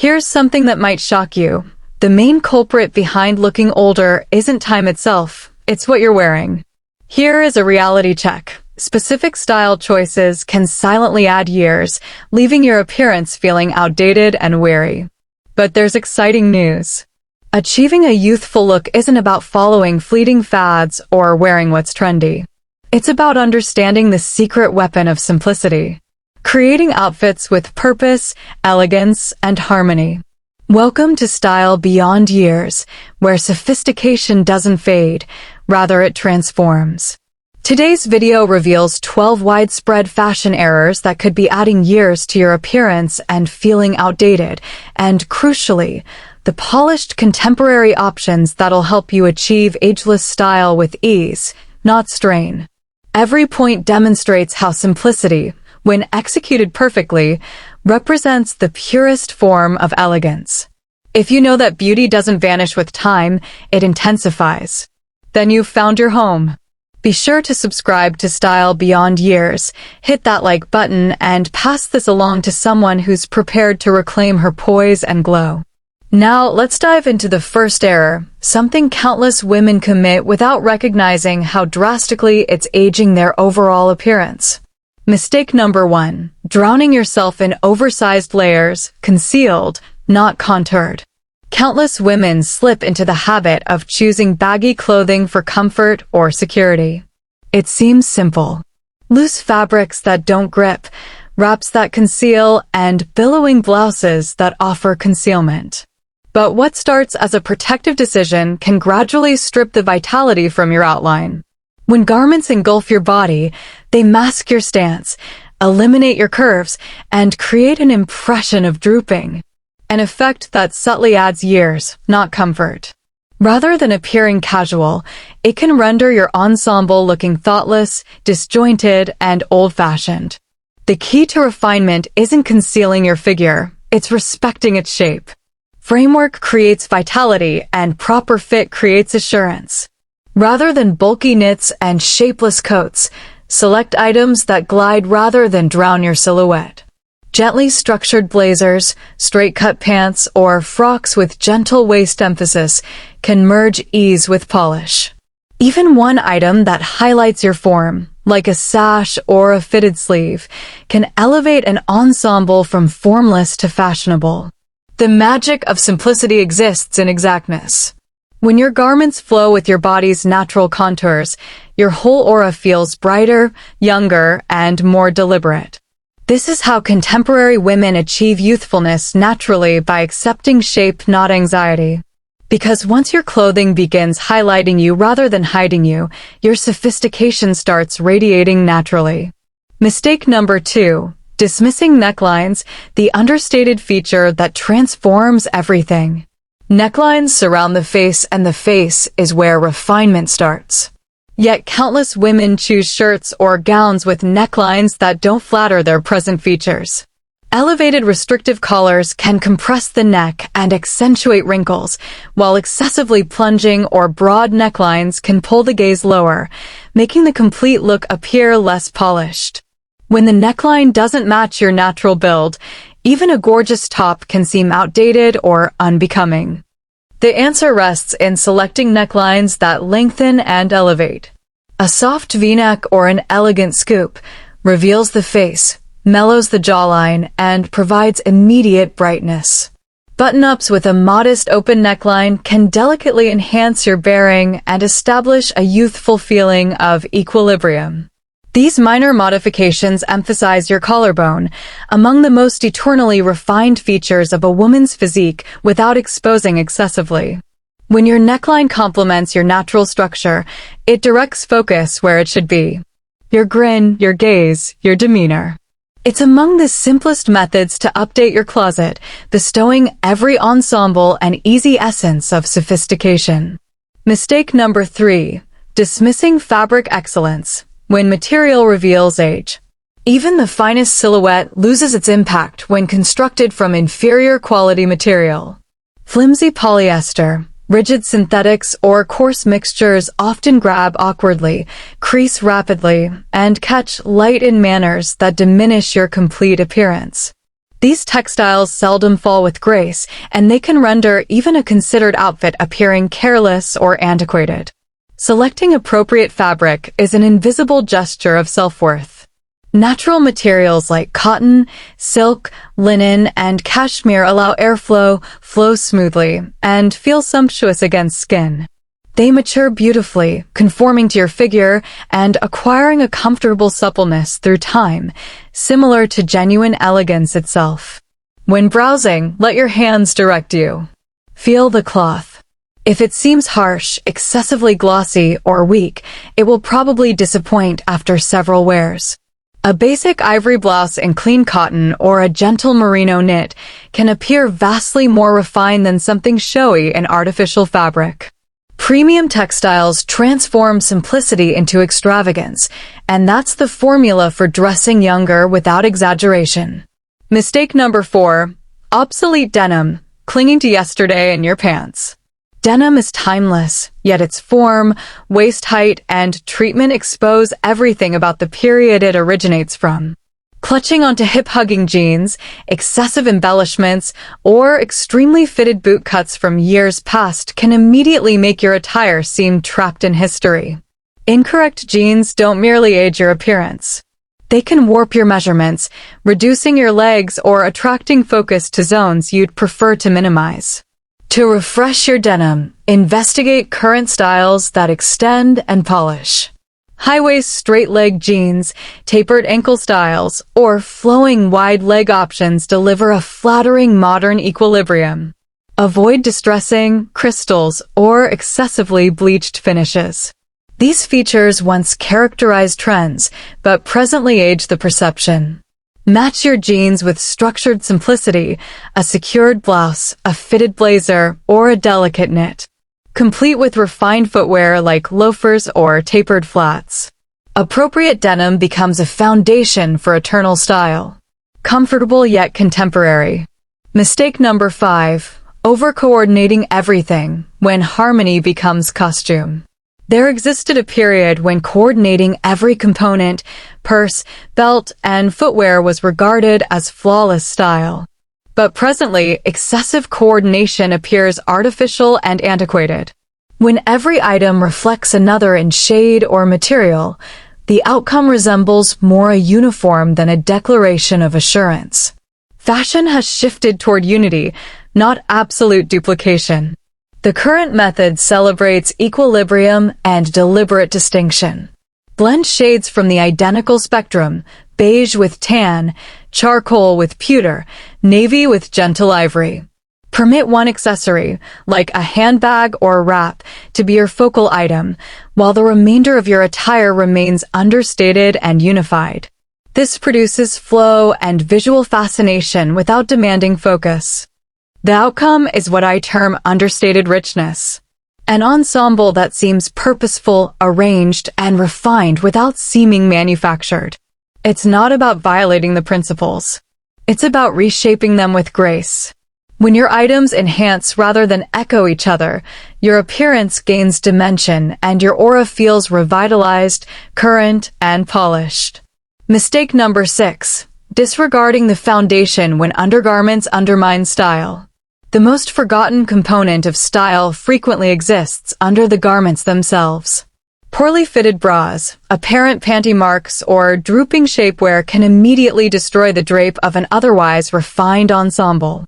Here's something that might shock you. The main culprit behind looking older isn't time itself, it's what you're wearing. Here is a reality check. Specific style choices can silently add years, leaving your appearance feeling outdated and weary. But there's exciting news. Achieving a youthful look isn't about following fleeting fads or wearing what's trendy. It's about understanding the secret weapon of simplicity, creating outfits with purpose, elegance, and harmony. Welcome to Style Beyond Years, where sophistication doesn't fade, rather it transforms. Today's video reveals 12 widespread fashion errors that could be adding years to your appearance and feeling outdated, and crucially, the polished contemporary options that'll help you achieve ageless style with ease, not strain. Every point demonstrates how simplicity, when executed perfectly, represents the purest form of elegance. If you know that beauty doesn't vanish with time, it intensifies. Then you've found your home. Be sure to subscribe to Style Beyond Years, hit that like button, and pass this along to someone who's prepared to reclaim her poise and glow. Now, let's dive into the first error, something countless women commit without recognizing how drastically it's aging their overall appearance. Mistake number 1, drowning yourself in oversized layers, concealed, not contoured. Countless women slip into the habit of choosing baggy clothing for comfort or security. It seems simple. Loose fabrics that don't grip, wraps that conceal, and billowing blouses that offer concealment. But what starts as a protective decision can gradually strip the vitality from your outline. When garments engulf your body, they mask your stance, eliminate your curves, and create an impression of drooping. An effect that subtly adds years, not comfort. Rather than appearing casual, it can render your ensemble looking thoughtless, disjointed, and old-fashioned. The key to refinement isn't concealing your figure, it's respecting its shape. Framework creates vitality, and proper fit creates assurance. Rather than bulky knits and shapeless coats, select items that glide rather than drown your silhouette. Gently structured blazers, straight-cut pants, or frocks with gentle waist emphasis can merge ease with polish. Even one item that highlights your form, like a sash or a fitted sleeve, can elevate an ensemble from formless to fashionable. The magic of simplicity exists in exactness. When your garments flow with your body's natural contours, your whole aura feels brighter, younger, and more deliberate. This is how contemporary women achieve youthfulness naturally, by accepting shape, not anxiety. Because once your clothing begins highlighting you rather than hiding you, your sophistication starts radiating naturally. Mistake number 2. Dismissing necklines, the understated feature that transforms everything. Necklines surround the face, and the face is where refinement starts. Yet countless women choose shirts or gowns with necklines that don't flatter their present features. Elevated restrictive collars can compress the neck and accentuate wrinkles, while excessively plunging or broad necklines can pull the gaze lower, making the complete look appear less polished. When the neckline doesn't match your natural build, even a gorgeous top can seem outdated or unbecoming. The answer rests in selecting necklines that lengthen and elevate. A soft V-neck or an elegant scoop reveals the face, mellows the jawline, and provides immediate brightness. Button-ups with a modest open neckline can delicately enhance your bearing and establish a youthful feeling of equilibrium. These minor modifications emphasize your collarbone, among the most eternally refined features of a woman's physique, without exposing excessively. When your neckline complements your natural structure, it directs focus where it should be. Your grin, your gaze, your demeanor. It's among the simplest methods to update your closet, bestowing every ensemble an easy essence of sophistication. Mistake number 3. Dismissing fabric excellence, when material reveals age. Even the finest silhouette loses its impact when constructed from inferior quality material. Flimsy polyester, rigid synthetics, or coarse mixtures often grab awkwardly, crease rapidly, and catch light in manners that diminish your complete appearance. These textiles seldom fall with grace, and they can render even a considered outfit appearing careless or antiquated. Selecting appropriate fabric is an invisible gesture of self-worth. Natural materials like cotton, silk, linen, and cashmere allow airflow, flow smoothly, and feel sumptuous against skin. They mature beautifully, conforming to your figure and acquiring a comfortable suppleness through time, similar to genuine elegance itself. When browsing, let your hands direct you. Feel the cloth. If it seems harsh, excessively glossy, or weak, it will probably disappoint after several wears. A basic ivory blouse in clean cotton or a gentle merino knit can appear vastly more refined than something showy in artificial fabric. Premium textiles transform simplicity into extravagance, and that's the formula for dressing younger without exaggeration. Mistake number 4. Obsolete denim, clinging to yesterday in your pants. Denim is timeless, yet its form, waist height, and treatment expose everything about the period it originates from. Clutching onto hip-hugging jeans, excessive embellishments, or extremely fitted boot cuts from years past can immediately make your attire seem trapped in history. Incorrect jeans don't merely age your appearance. They can warp your measurements, reducing your legs or attracting focus to zones you'd prefer to minimize. To refresh your denim, investigate current styles that extend and polish. High-waist straight-leg jeans, tapered ankle styles, or flowing wide-leg options deliver a flattering modern equilibrium. Avoid distressing, crystals, or excessively bleached finishes. These features once characterized trends, but presently age the perception. Match your jeans with structured simplicity, a secured blouse, a fitted blazer, or a delicate knit. Complete with refined footwear like loafers or tapered flats. Appropriate denim becomes a foundation for eternal style. Comfortable yet contemporary. Mistake number 5. Over-coordinating everything when harmony becomes costume. There existed a period when coordinating every component, purse, belt, and footwear was regarded as flawless style. But presently, excessive coordination appears artificial and antiquated. When every item reflects another in shade or material, the outcome resembles more a uniform than a declaration of assurance. Fashion has shifted toward unity, not absolute duplication. The current method celebrates equilibrium and deliberate distinction. Blend shades from the identical spectrum, beige with tan, charcoal with pewter, navy with gentle ivory. Permit one accessory, like a handbag or wrap, to be your focal item, while the remainder of your attire remains understated and unified. This produces flow and visual fascination without demanding focus. The outcome is what I term understated richness. An ensemble that seems purposeful, arranged, and refined without seeming manufactured. It's not about violating the principles. It's about reshaping them with grace. When your items enhance rather than echo each other, your appearance gains dimension and your aura feels revitalized, current, and polished. Mistake number 6. Disregarding the foundation when undergarments undermine style. The most forgotten component of style frequently exists under the garments themselves. Poorly fitted bras, apparent panty marks, or drooping shapewear can immediately destroy the drape of an otherwise refined ensemble.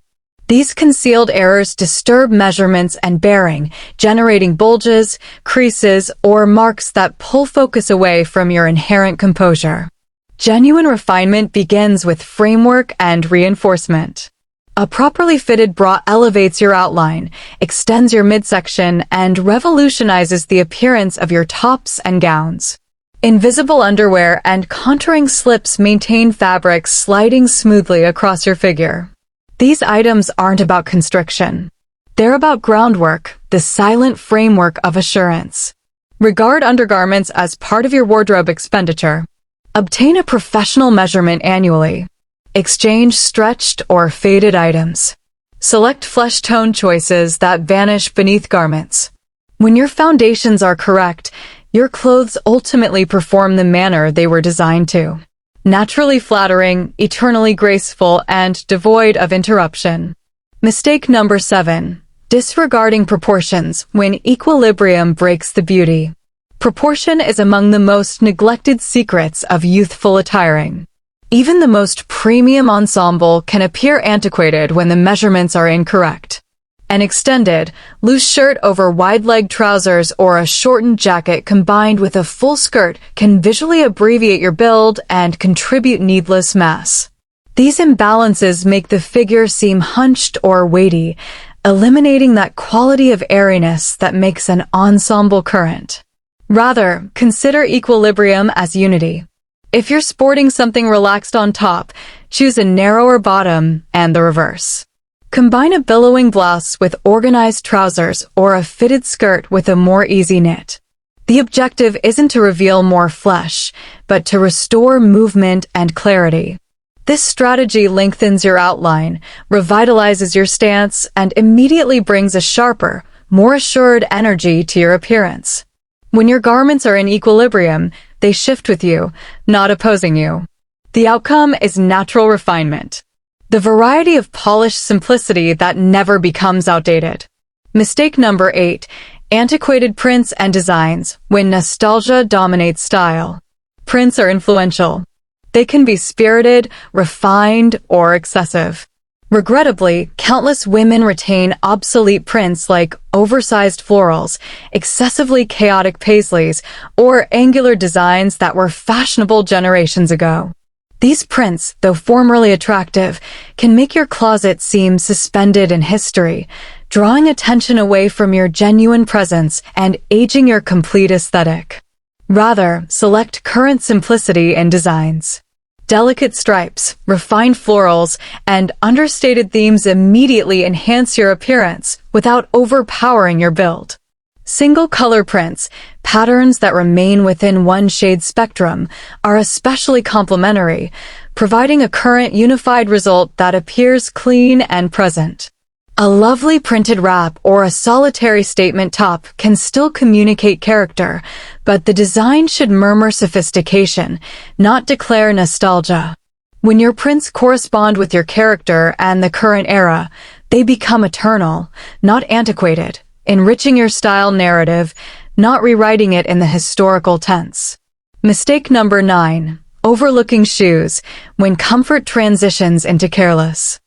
These concealed errors disturb measurements and bearing, generating bulges, creases, or marks that pull focus away from your inherent composure. Genuine refinement begins with framework and reinforcement. A properly fitted bra elevates your outline, extends your midsection, and revolutionizes the appearance of your tops and gowns. Invisible underwear and contouring slips maintain fabric sliding smoothly across your figure. These items aren't about constriction. They're about groundwork, the silent framework of assurance. Regard undergarments as part of your wardrobe expenditure. Obtain a professional measurement annually. Exchange stretched or faded items. Select flesh tone choices that vanish beneath garments. When your foundations are correct, your clothes ultimately perform the manner they were designed to. naturally flattering, eternally graceful, and devoid of interruption. Mistake number 7. Disregarding proportions when equilibrium breaks the beauty. Proportion is among the most neglected secrets of youthful attiring. Even the most premium ensemble can appear antiquated when the measurements are incorrect. An extended, loose shirt over wide-leg trousers or a shortened jacket combined with a full skirt can visually abbreviate your build and contribute needless mass. These imbalances make the figure seem hunched or weighty, eliminating that quality of airiness that makes an ensemble current. Rather, consider equilibrium as unity. If you're sporting something relaxed on top, choose a narrower bottom and the reverse. Combine a billowing blouse with organized trousers or a fitted skirt with a more easy knit. The objective isn't to reveal more flesh, but to restore movement and clarity. This strategy lengthens your outline, revitalizes your stance, and immediately brings a sharper, more assured energy to your appearance. When your garments are in equilibrium, they shift with you, not opposing you. The outcome is natural refinement. The variety of polished simplicity that never becomes outdated. Mistake number 8. Antiquated prints and designs when nostalgia dominates style. Prints are influential. They can be spirited, refined, or excessive. Regrettably, countless women retain obsolete prints like oversized florals, excessively chaotic paisleys, or angular designs that were fashionable generations ago. These prints, though formerly attractive, can make your closet seem suspended in history, drawing attention away from your genuine presence and aging your complete aesthetic. Rather, select current simplicity in designs. Delicate stripes, refined florals, and understated themes immediately enhance your appearance without overpowering your build. Single color prints, patterns that remain within one shade spectrum, are especially complementary, providing a current unified result that appears clean and present. A lovely printed wrap or a solitary statement top can still communicate character, but the design should murmur sophistication, not declare nostalgia. When your prints correspond with your character and the current era, they become eternal, not antiquated, enriching your style narrative, not rewriting it in the historical tense. Mistake number 9. Overlooking shoes when comfort transitions into careless.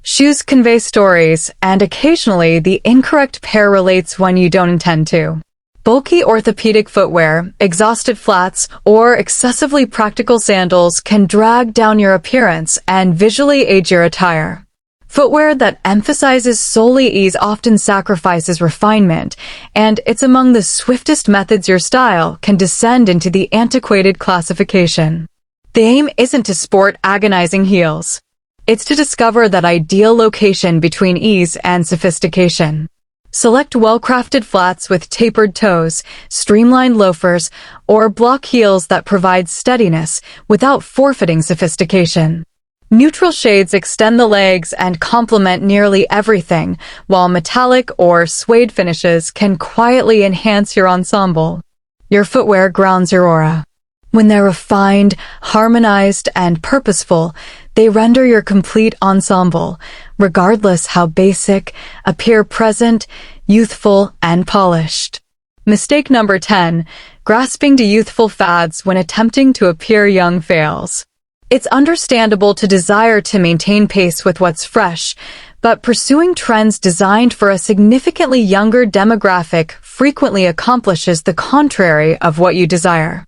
Shoes convey stories, and occasionally the incorrect pair relates when you don't intend to. Bulky orthopedic footwear, exhausted flats, or excessively practical sandals can drag down your appearance and visually age your attire. Footwear that emphasizes solely ease often sacrifices refinement, and it's among the swiftest methods your style can descend into the antiquated classification. The aim isn't to sport agonizing heels. It's to discover that ideal location between ease and sophistication. Select well-crafted flats with tapered toes, streamlined loafers, or block heels that provide steadiness without forfeiting sophistication. Neutral shades extend the legs and complement nearly everything, while metallic or suede finishes can quietly enhance your ensemble. Your footwear grounds your aura. When they're refined, harmonized, and purposeful, they render your complete ensemble, regardless how basic, appear present, youthful, and polished. Mistake number 10. Grasping to youthful fads when attempting to appear young fails. It's understandable to desire to maintain pace with what's fresh, but pursuing trends designed for a significantly younger demographic frequently accomplishes the contrary of what you desire.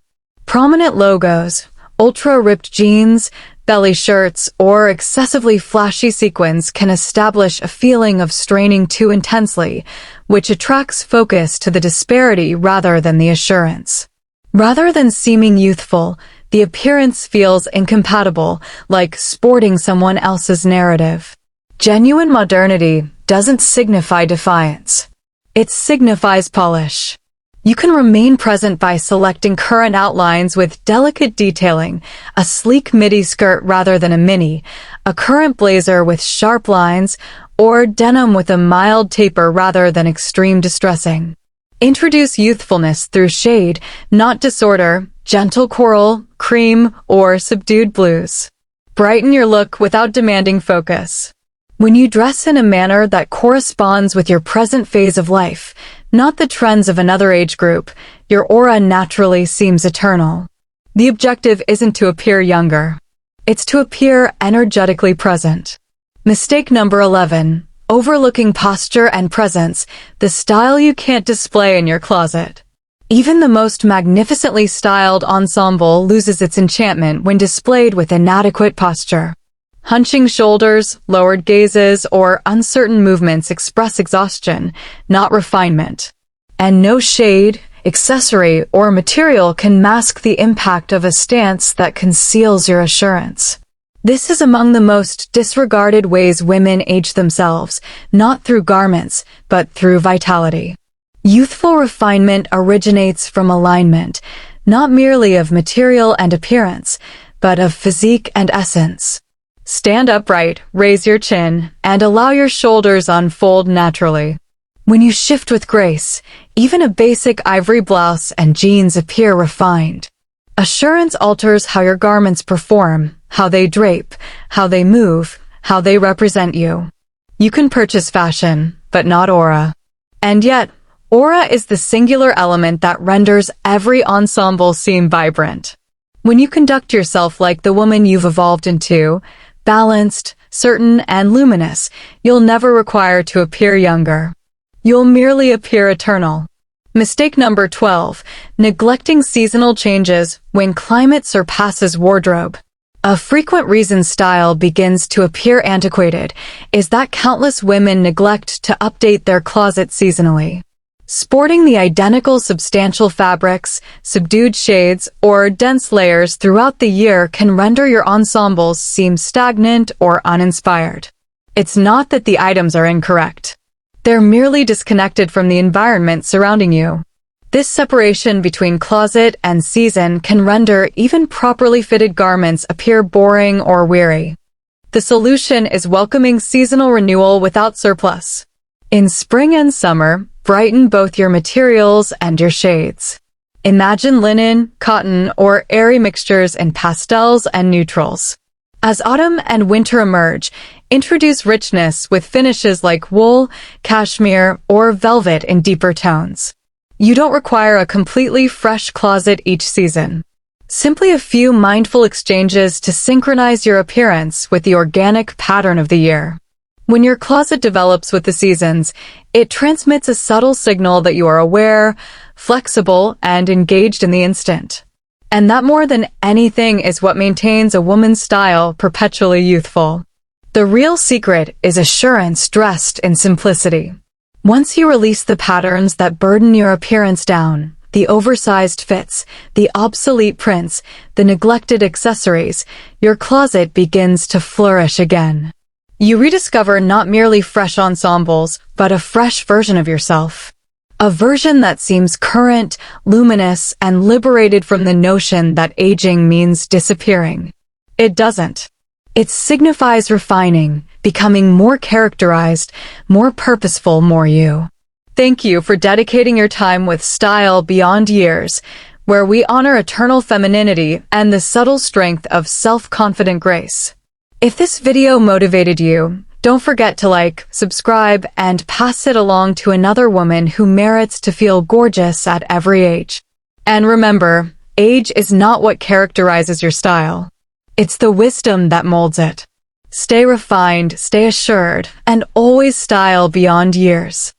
Prominent logos, ultra-ripped jeans, belly shirts, or excessively flashy sequins can establish a feeling of straining too intensely, which attracts focus to the disparity rather than the assurance. Rather than seeming youthful, the appearance feels incompatible, like sporting someone else's narrative. Genuine modernity doesn't signify defiance. It signifies polish. You can remain present by selecting current outlines with delicate detailing, a sleek midi skirt rather than a mini, a current blazer with sharp lines, or denim with a mild taper rather than extreme distressing. Introduce youthfulness through shade, not disorder, gentle coral, cream, or subdued blues. Brighten your look without demanding focus. When you dress in a manner that corresponds with your present phase of life, not the trends of another age group, your aura naturally seems eternal. The objective isn't to appear younger. It's to appear energetically present. Mistake number 11. Overlooking posture and presence, the style you can't display in your closet. Even the most magnificently styled ensemble loses its enchantment when displayed with inadequate posture. Hunching shoulders, lowered gazes, or uncertain movements express exhaustion, not refinement. And no shade, accessory, or material can mask the impact of a stance that conceals your assurance. This is among the most disregarded ways women age themselves, not through garments, but through vitality. Youthful refinement originates from alignment, not merely of material and appearance, but of physique and essence. Stand upright, raise your chin, and allow your shoulders unfold naturally. When you shift with grace, even a basic ivory blouse and jeans appear refined. Assurance alters how your garments perform, how they drape, how they move, how they represent you. You can purchase fashion, but not aura. And yet, aura is the singular element that renders every ensemble seem vibrant. When you conduct yourself like the woman you've evolved into, balanced, certain, and luminous, you'll never require to appear younger. You'll merely appear eternal. Mistake number 12. Neglecting seasonal changes when climate surpasses wardrobe. A frequent reason style begins to appear antiquated is that countless women neglect to update their closet seasonally. Sporting the identical substantial fabrics, subdued shades, or dense layers throughout the year can render your ensembles seem stagnant or uninspired. It's not that the items are incorrect. They're merely disconnected from the environment surrounding you. This separation between closet and season can render even properly fitted garments appear boring or weary. The solution is welcoming seasonal renewal without surplus. In spring and summer, brighten both your materials and your shades. Imagine linen, cotton, or airy mixtures in pastels and neutrals. As autumn and winter emerge, introduce richness with finishes like wool, cashmere, or velvet in deeper tones. You don't require a completely fresh closet each season. Simply a few mindful exchanges to synchronize your appearance with the organic pattern of the year. When your closet develops with the seasons, it transmits a subtle signal that you are aware, flexible, and engaged in the instant. And that more than anything is what maintains a woman's style perpetually youthful. The real secret is assurance dressed in simplicity. Once you release the patterns that burden your appearance down, the oversized fits, the obsolete prints, the neglected accessories, your closet begins to flourish again. You rediscover not merely fresh ensembles, but a fresh version of yourself. A version that seems current, luminous, and liberated from the notion that aging means disappearing. It doesn't. It signifies refining, becoming more characterized, more purposeful, more you. Thank you for dedicating your time with Style Beyond Years, where we honor eternal femininity and the subtle strength of self-confident grace. If this video motivated you, don't forget to like, subscribe, and pass it along to another woman who merits to feel gorgeous at every age. And remember, age is not what characterizes your style. It's the wisdom that molds it. Stay refined, stay assured, and always style beyond years.